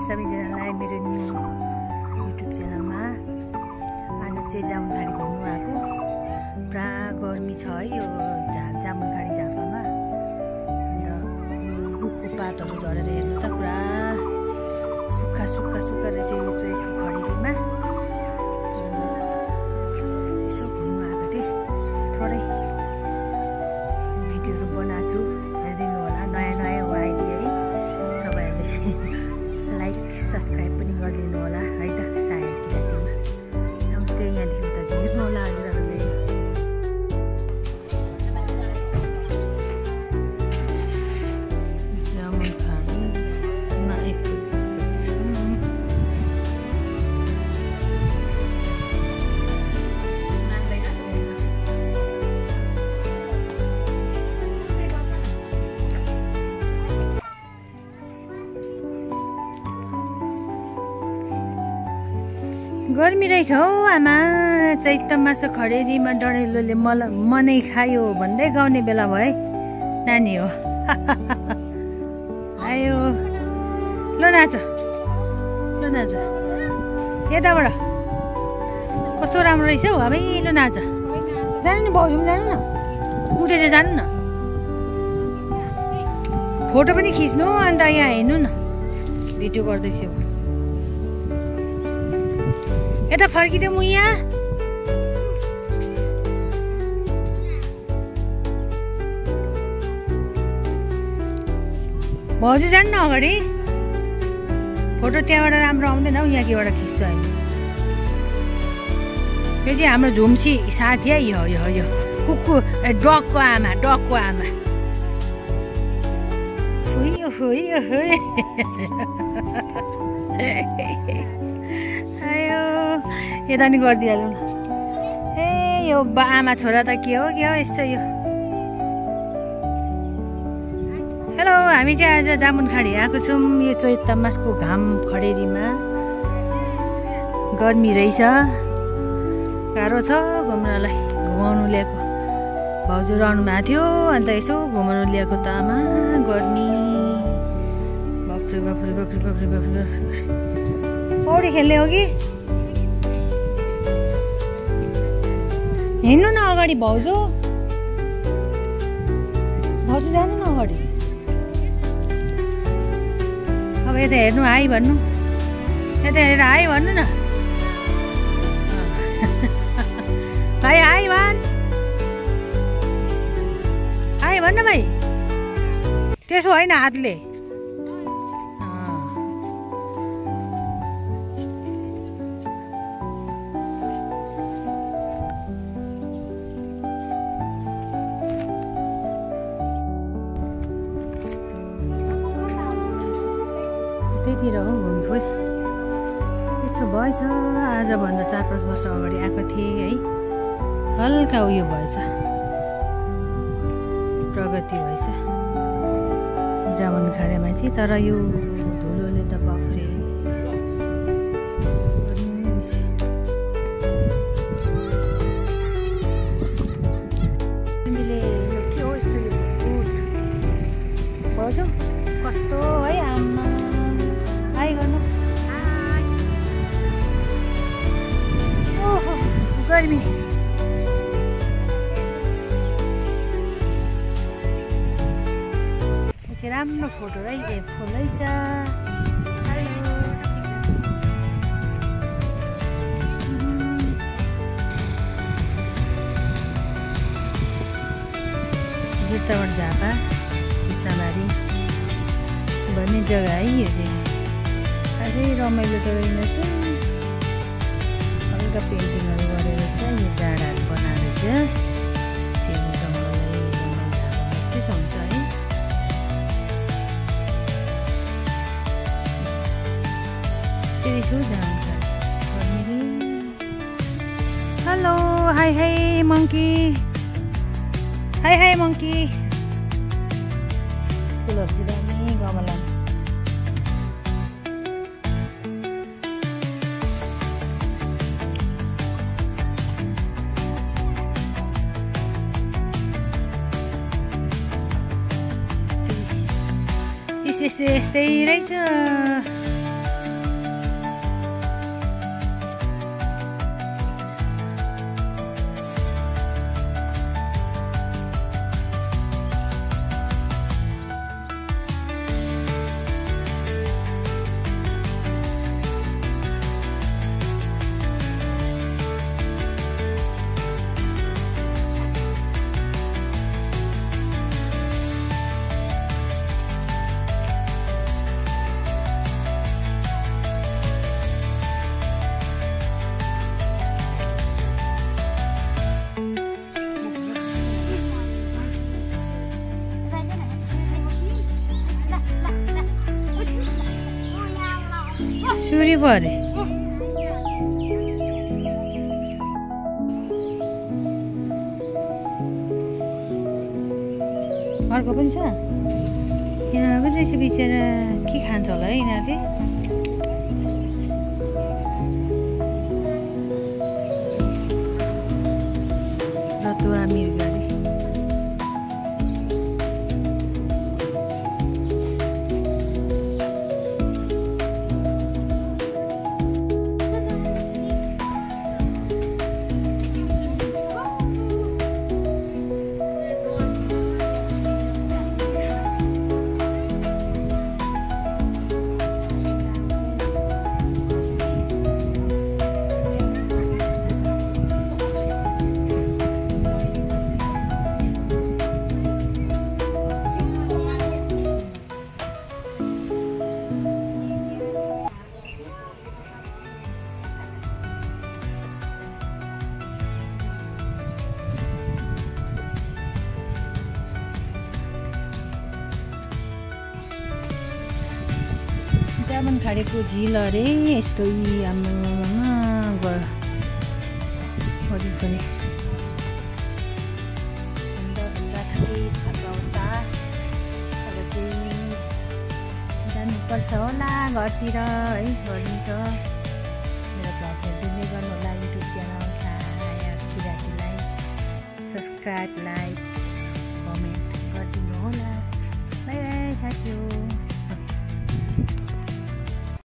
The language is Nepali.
सबैजनालाई मेरो न्यू युट्युब च्यानलमा। आज चाहिँ जामुनखाडी घुम्नु आएको। पुरा गर्मी छ है यो जामुनखाडी झापामा। अन्त रुखको पातहरू झरेर हेर्नु त पुरा सुक्खा सुक्खा सुक्खा रहेछ यो चाहिँ खडेरीमा। यसो घुम्नु आएको थिएँ, थोरै भिडियोहरू बनाएको छु, हेरिदिनु होला। नयाँ नयाँ हो अहिले है, तपाईँहरूले लाइक सब्सक्राइब पनि गरिदिनु होला है त। सायद नमस्ते, यहाँदेखि त हेर्नु होला हजुरहरूले। जामुनखाडीमा गर्मी रहेछ हौ आमा। चैत मास खडेरीमा डढेलोले मनै खायो भन्दै गाउने बेला भयो नानी हो। आयो ल नाच, ल नाच यताबाट। कस्तो राम्रो रहेछ हौ अब ल नाच। जानु नि भाउजू, जानु न, उठेर जानु न, फोटो पनि खिच्नु। अन्त यहाँ हेर्नु न, भिडियो गर्दैछु। यता फर्किदेऊ म यहाँ। भाउजू जानु न अगाडि, फोटो त्यहाँबाट राम्रो आउँदैन हौ, यहाँ केबाट खिच्छु अहिले। यो चाहिँ हाम्रो झुम्सी साथी है, यो यो यो कुकुर डगको आमा, डगको आमा। आयो यता नि गरिदिइहाल्नु न। ए यो आमा छोरा त के हो यस्तो यो। हेलो, हामी चाहिँ आज जामुनखाडी आएको छौँ। यो चैत मासको घाम खडेरीमा गर्मी रहेछ, गाह्रो छ घुम्नलाई। घुमाउनु ल्याएको भाउजू रहनु भएको थियो, अन्त यसो घुमाउनु ल्याएको त आमा गर्मी। बाफ्रे बाफ्रे बाफ्रे बाफ्रे बाफ्रे। पौडी खेल्ने हो कि? हिँड्नु न अगाडि भाउजू, भाउजू जानु न अगाडि। अब यता हेर्नु, हाई भन्नु, यता हेरेर हाई भन्नु न। भाइ हाई भन्, हाई भन्नु भाइ। त्यसो होइन, हातले। त्यतिर हो घुमफिर। यस्तो भएछ, आजभन्दा 4-5 वर्ष अगाडि आएको थिएँ है। हल्का उयो भएछ, प्रगति भएछ जामुनखाडीमा चाहिँ। तर यो धुलोले त बाफ्रे। तिमीले यो के हो यस्तो भाउजू, कस्तो है आमा। हाई गर्नु। ओहो गर्मी। राम्रो फोटो है, फुलै छ। जुत्ताबाट झापा कृष्णबारी भन्ने जग्गा है यो चाहिँ। अझै रमाइलो त रहेनछ, हल्का पेन्टिङहरू गरेर चाहिँ यो डाँडाहरू बनाएर चाहिँ जस्तै त हुन्छ है। Hello, high high monkey, high high monkey. फुलहरू चाहिँ दामी गमला। यस्तै रहेछ। सुरी भयो अरे अर्को पनि छ यहाँ पनि रहेछ बिचरा के खान्छ होला है यिनीहरूले रतुवा मिर्गले जामुनखाडीको झिल अरे यस्तो आम्मामा वरिपरि भन्दा थकै थाका अब चाहिँ जानुपर्छ होला घरतिर है गरिन्छ मेरो भ्लग हेर्दै गर्नु होला युट्युब च्यानल छाया किरातीलाई सब्सक्राइब लाइक कमेन्ट गरिदिनु होला बाई बाई साथी